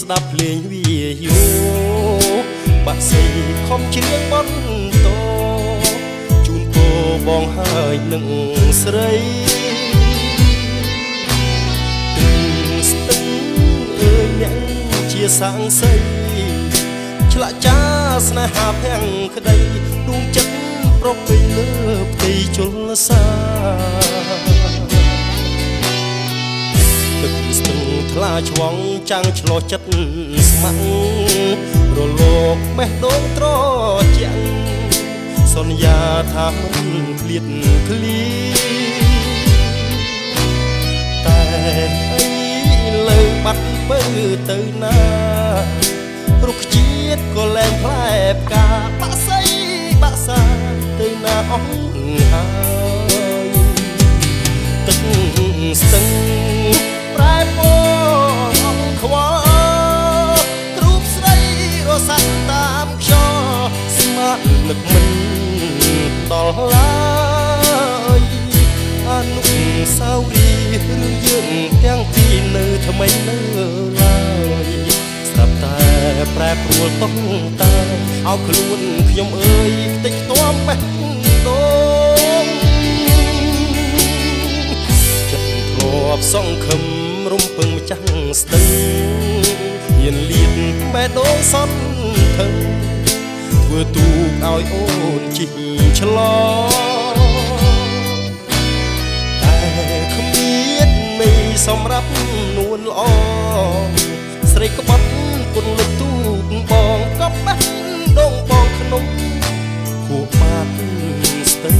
ស្ដាប់ភ្លេងវាយោបាក់សីខំជ្រៀងបន់តជូនពរបងហើយនឹងស្រីស្ទឹងអើយអ្នកជាសាំងសីឆ្លាក់ចាស្នេហាភាំងក្តីដួងចិត្តប្រពៃលើផ្ទៃជលសាទឹកស្ទឹងថ្លាឆ្វងចាំងឆ្លោះចិត្តស្មាំងរលោកបេះដូងត្រជាក់សន្យាថាមិនឃ្លាតឃ្លីតែអីលើបាត់បើទៅណារុក្ខជាតិក៏លែងផ្លែផ្កាបាក់សីបាក់សាទៅណាអស់ហើយទឹកស្ទឹងប្រែពណ៌អង្ខ្វល់រូបស្រីរសាត់តាមខ្យល់ស្មាត់នឹកមិនដល់ឡើយអនុស្សាវរីយ៍រឿងយើងទាំងពីរនៅថ្មីនៅឡើយស្រាប់តែប្រែប្រួលតុងតាឲ្យខ្លួនខ្ញុំអើយខ្ទេចខ្ទាំបេះដូងចិត្តធ្លាប់សង្ឃឹមរំពឹងម្ចាស់ស្ទឹងហ៊ានលៀនបេះដូងសន្ថឹងធ្វើទូកឲ្យអូនជីកឆ្លងតែគ្មានមីសម្រាប់នួនល្អស្រីក្បត់គុណលើទូកបងក៏បេះដូងបងក្នុងគួរបាត់ស្ទឹង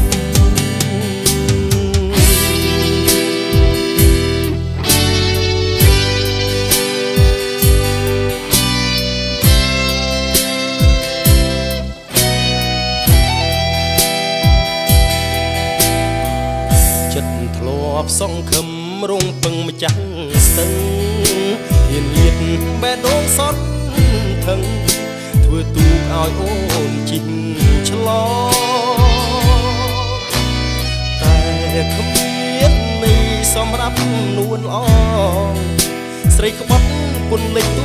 សង្ឃឹមរងពឹងម្ចាស់ស្ទឹងហ៊ានលៀតបេះដូងសត់ថឹងធ្វើទូកឲ្យអូនជីកឆ្លងតែគ្មាននេះសម្រាប់នួនល្អស្រីក្បត់គុណលេចទូ